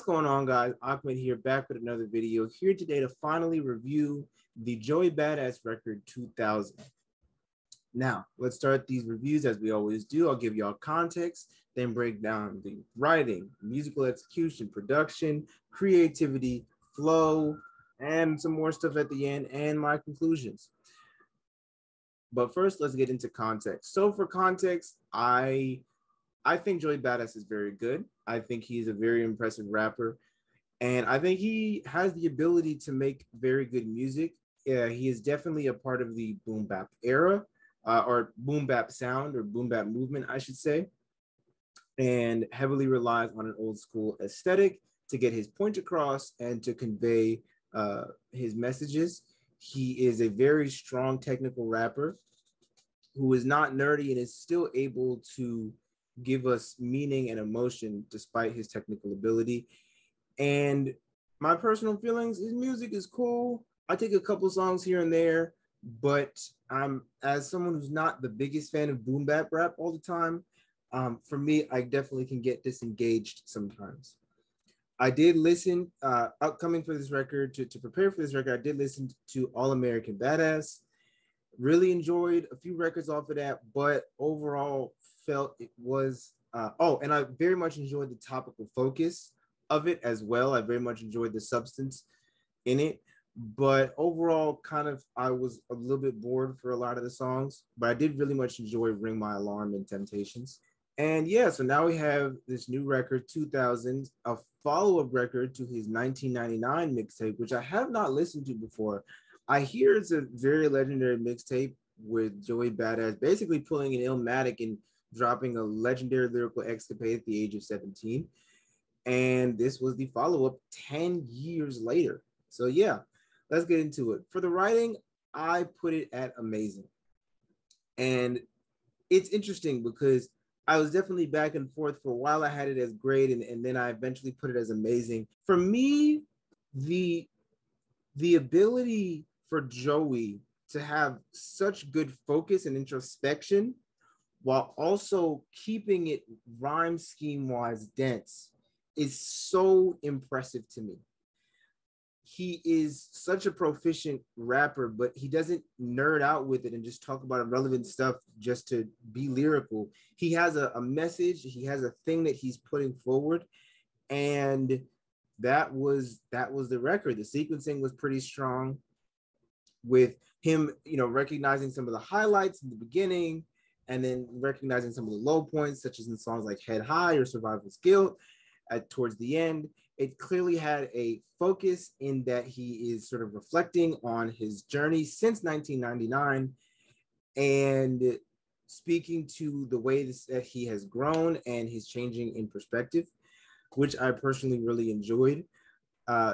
going on, guys? Ahmed here, back with another video. Here today to finally review the Joey Badass record 2000. Now, let's start these reviews as we always do. I'll give y'all context, then break down the writing, musical execution, production, creativity, flow, and some more stuff at the end, and my conclusions. But first, let's get into context. So for context, I think Joey Badass is very good. I think he's a very impressive rapper. And I think he has the ability to make very good music. He is definitely a part of the boom bap era, or boom bap sound, or boom bap movement, I should say, and heavily relies on an old school aesthetic to get his point across and to convey his messages. He is a very strong technical rapper who is not nerdy and is still able to give us meaning and emotion despite his technical ability. And my personal feelings, his music is cool. I take a couple songs here and there, but as someone who's not the biggest fan of boom bap rap all the time, for me, I definitely can get disengaged sometimes. I did listen, upcoming for this record, to prepare for this record, I did listen to All American Badass. Really enjoyed a few records off of that, but overall felt it was, and I very much enjoyed the topical focus of it as well. I very much enjoyed the substance in it, but overall I was a little bit bored for a lot of the songs, but I did really much enjoy Ring My Alarm and Temptations. And yeah, so now we have this new record, 2000, a follow-up record to his 1999 mixtape, which I have not listened to before. I hear it's a very legendary mixtape with Joey Badass basically pulling an Illmatic and dropping a legendary lyrical escapade at the age of 17. And this was the follow-up 10 years later. So yeah, let's get into it. For the writing, I put it at amazing. And it's interesting because I was definitely back and forth. For a while I had it as great, and then I eventually put it as amazing. For me, the ability for Joey to have such good focus and introspection while also keeping it rhyme scheme wise dense is so impressive to me. He is such a proficient rapper, but he doesn't nerd out with it and just talk about irrelevant stuff just to be lyrical. He has a message, he has a thing that he's putting forward, and that was the record. The sequencing was pretty strong, with him, recognizing some of the highlights in the beginning and then recognizing some of the low points, such as in songs like Head High or Survival's Guilt towards the end. It clearly had a focus in that he is sort of reflecting on his journey since 1999 and speaking to the way that he has grown and his changing in perspective, which I personally really enjoyed.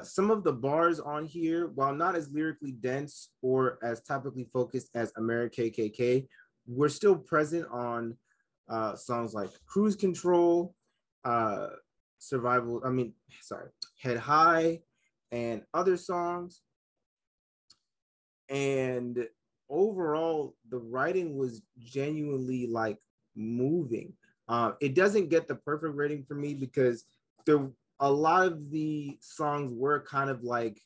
Some of the bars on here, while not as lyrically dense or as topically focused as America KKK, were still present on songs like Cruise Control, Head High, and other songs. And overall, the writing was genuinely like moving. It doesn't get the perfect rating for me because a lot of the songs were kind of like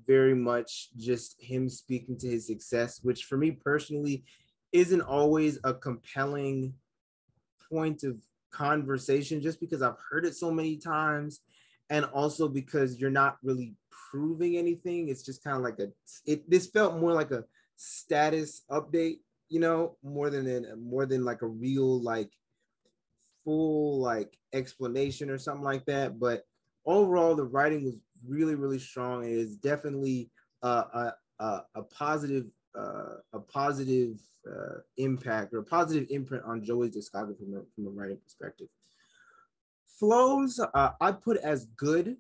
very much just him speaking to his success, which for me personally isn't always a compelling point of conversation, just because I've heard it so many times, and also because you're not really proving anything. It's just kind of like this felt more like a status update, more than like a real like full like explanation or something like that. But overall, the writing was really, really strong. It is definitely a positive impact or a positive imprint on Joey's discography from a writing perspective. Flows, I put as good.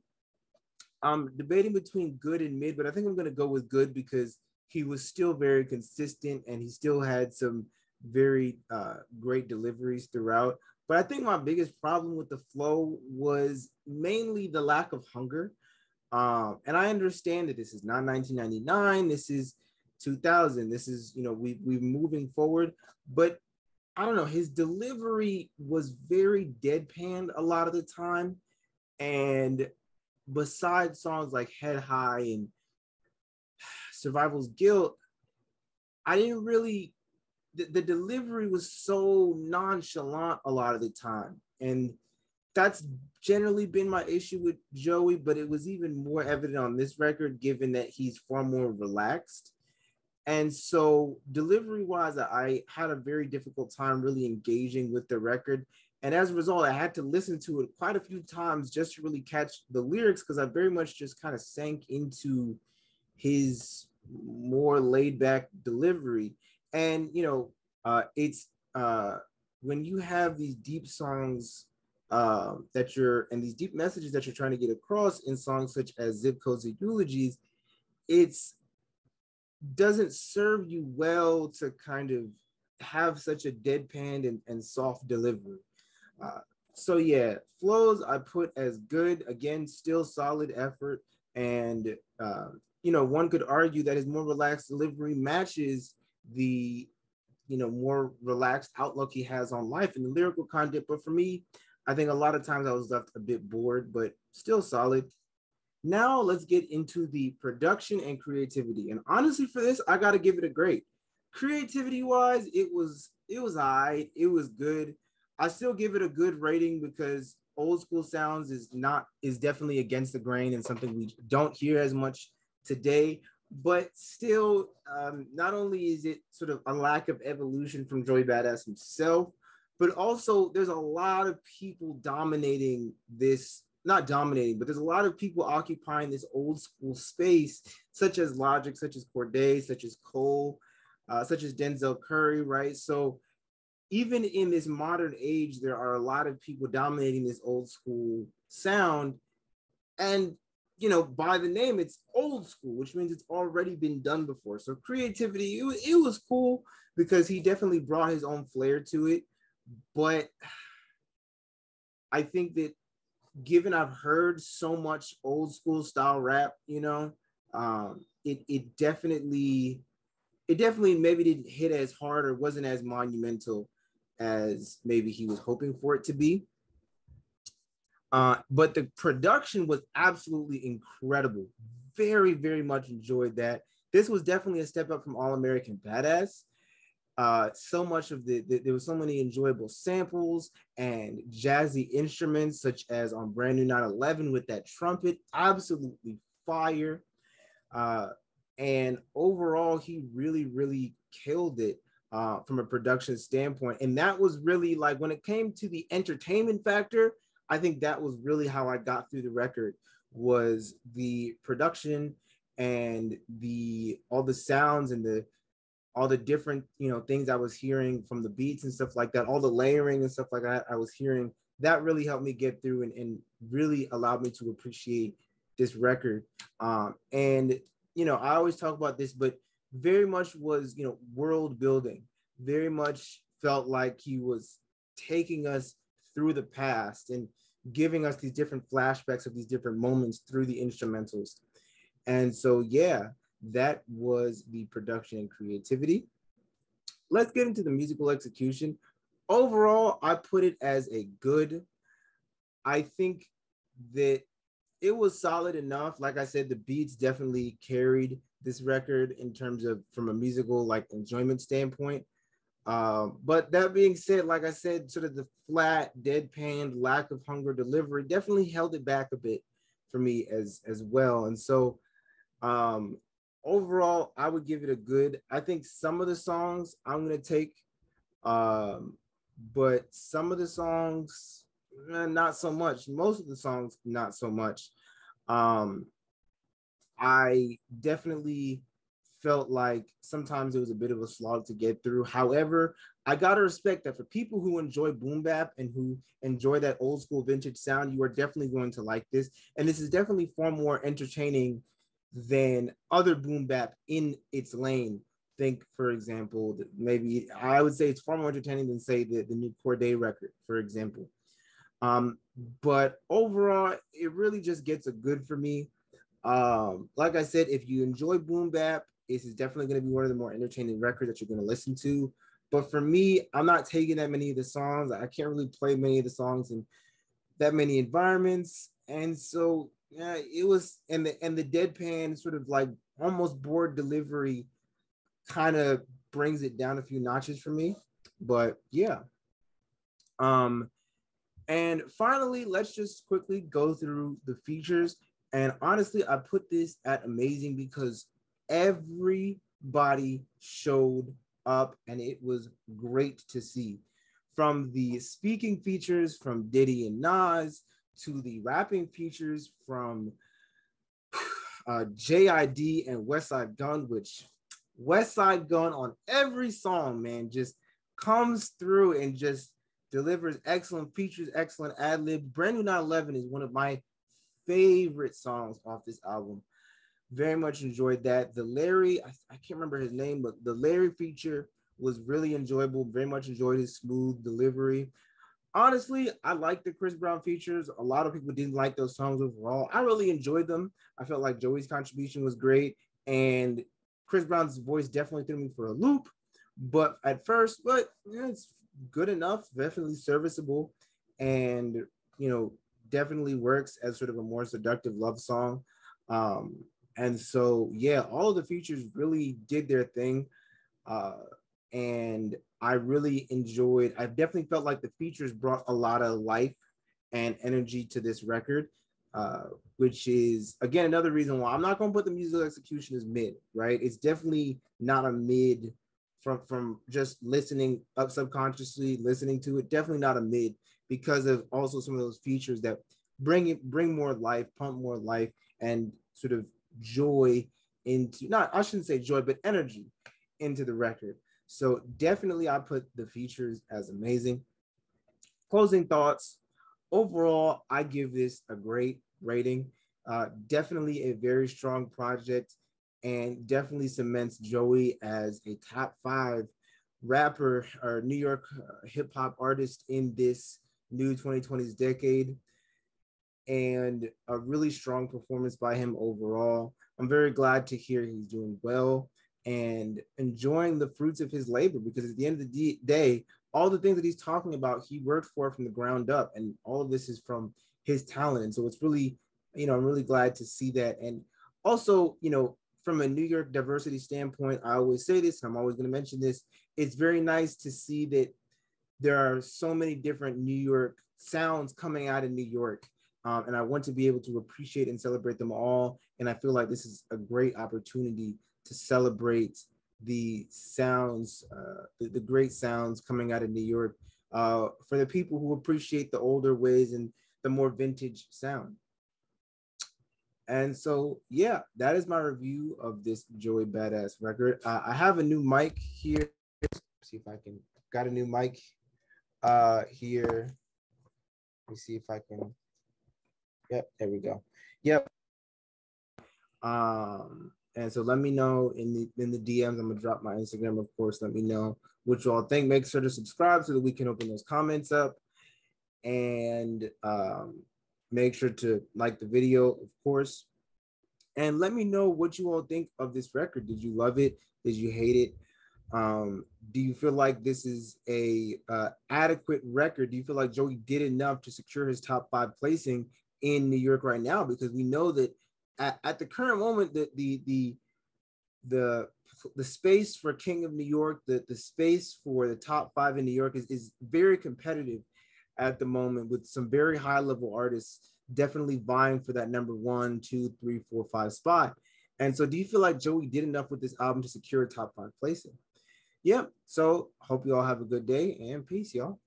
I'm debating between good and mid, but I think I'm going to go with good because he was still very consistent and he still had some very great deliveries throughout. But I think my biggest problem with the flow was mainly the lack of hunger. And I understand that this is not 1999. This is 2000. This is, we're moving forward. But I don't know, his delivery was very deadpan a lot of the time. And besides songs like Head High and Survival's Guilt, I didn't really, the delivery was so nonchalant a lot of the time. And that's generally been my issue with Joey, but it was even more evident on this record, given that he's far more relaxed. And so, delivery wise, I had a very difficult time really engaging with the record. And as a result, I had to listen to it quite a few times just to really catch the lyrics, because I very much just kind of sank into his more laid back delivery. And, it's when you have these deep songs and these deep messages that you're trying to get across in songs such as Zip Codes and Eulogies, it's doesn't serve you well to kind of have such a deadpan and soft delivery. Uh, so yeah, flows I put as good. Again, still solid effort, and one could argue that his more relaxed delivery matches the more relaxed outlook he has on life and the lyrical content. But for me, I think a lot of times I was left a bit bored, but still solid. Now let's get into the production and creativity. And honestly, for this, I got to give it a grade. Creativity wise, it was all right. It was good. I still give it a good rating because old school sounds is definitely against the grain and something we don't hear as much today. But still, not only is it sort of a lack of evolution from Joey Badass himself, but also there's a lot of people dominating this, not dominating, but there's a lot of people occupying this old school space, such as Logic, such as Corday, such as Cole, such as Denzel Curry, right? So even in this modern age, there are a lot of people dominating this old school sound. And, by the name, it's old school, which means it's already been done before. So creativity, it was cool because he definitely brought his own flair to it. But I think that given I've heard so much old school style rap, it definitely maybe didn't hit as hard or wasn't as monumental as maybe he was hoping for it to be. But the production was absolutely incredible. Very, very much enjoyed that. This was definitely a step up from All American Badass. So much of there was so many enjoyable samples and jazzy instruments, such as on Brand New 911 with that trumpet, absolutely fire. And overall, he really, really killed it from a production standpoint. And that was really like when it came to the entertainment factor, I think that was really how I got through the record, was the production and all the sounds and all the different things I was hearing from the beats and stuff like that, all the layering and stuff like that I was hearing. That really helped me get through and really allowed me to appreciate this record. And I always talk about this, but very much was world building. Very much felt like he was taking us through the past and giving us these different flashbacks of these different moments through the instrumentals. And so yeah, that was the production and creativity. Let's get into the musical execution. Overall, I put it as a good. I think that it was solid enough. Like I said, the beats definitely carried this record in terms of from a musical like enjoyment standpoint. But that being said, like I said, sort of the flat, deadpan, lack of hunger delivery definitely held it back a bit for me as well. And so overall, I would give it a good. I think some of the songs I'm gonna take, but some of the songs not so much. Most of the songs not so much. I definitely felt like sometimes it was a bit of a slog to get through. However, I gotta respect that for people who enjoy boom bap and who enjoy that old school vintage sound, you are definitely going to like this. And this is definitely far more entertaining than other boom bap in its lane. Think, for example, maybe I would say it's far more entertaining than say the new Corday record, for example. But overall, it really just gets a good for me. Like I said, if you enjoy boom bap, this is definitely going to be one of the more entertaining records that you're going to listen to. But for me, I'm not taking that many of the songs. I can't really play many of the songs in that many environments. And so yeah, it was, and the deadpan sort of like almost bored delivery kind of brings it down a few notches for me. But yeah. Um, and finally, let's just quickly go through the features. And honestly, I put this at amazing because everybody showed up and it was great to see. From the speaking features from Diddy and Nas to the rapping features from JID and Westside Gun, which Westside Gun on every song, man, just comes through and just delivers excellent features, excellent ad libs. Brand New 911 is one of my favorite songs off this album. Very much enjoyed that. The Larry, I can't remember his name, but the Larry feature was really enjoyable. Very much enjoyed his smooth delivery. Honestly, I like the Chris Brown features. A lot of people didn't like those songs overall. I really enjoyed them. I felt like Joey's contribution was great, and Chris Brown's voice definitely threw me for a loop. But at first, yeah, it's good enough, definitely serviceable, and definitely works as sort of a more seductive love song. Um, and so, yeah, all of the features really did their thing. And I really enjoyed, I definitely felt like the features brought a lot of life and energy to this record, which is, again, another reason why I'm not going to put the musical execution as mid, right? It's definitely not a mid from just listening up subconsciously, listening to it, definitely not a mid because of also some of those features that bring more life, pump more life, and sort of joy into, not, I shouldn't say joy, but energy into the record. So definitely I put the features as amazing. Closing thoughts. Overall, I give this a great rating. Definitely a very strong project and definitely cements Joey as a top 5 rapper or New York hip hop artist in this new 2020s decade, and a really strong performance by him overall. I'm very glad to hear he's doing well and enjoying the fruits of his labor, because at the end of the day, all the things that he's talking about, he worked for from the ground up, and all of this is from his talent. And so it's really, I'm really glad to see that. And also, from a New York diversity standpoint, I always say this, and I'm always going to mention this, it's very nice to see that there are so many different New York sounds coming out of New York. And I want to be able to appreciate and celebrate them all. And I feel like this is a great opportunity to celebrate the sounds, the great sounds coming out of New York, for the people who appreciate the older ways and the more vintage sound. And so, yeah, that is my review of this Joey Badass record. I have a new mic here. Let's see if I can, got a new mic here. Let me see if I can. Yep, there we go. Yep. And so let me know in the DMs. I'm gonna drop my Instagram, of course. Let me know what you all think. Make sure to subscribe so that we can open those comments up, and make sure to like the video, of course. And let me know what you all think of this record. Did you love it? Did you hate it? Do you feel like this is a adequate record? Do you feel like Joey did enough to secure his top 5 placing in New York right now? Because we know that at the current moment, that the space for King of New York, the space for the top 5 in New York is very competitive at the moment, with some very high level artists definitely vying for that number 1, 2, 3, 4, 5 spot. And so do you feel like Joey did enough with this album to secure a top 5 placing? Yep. So hope you all have a good day, and peace, y'all.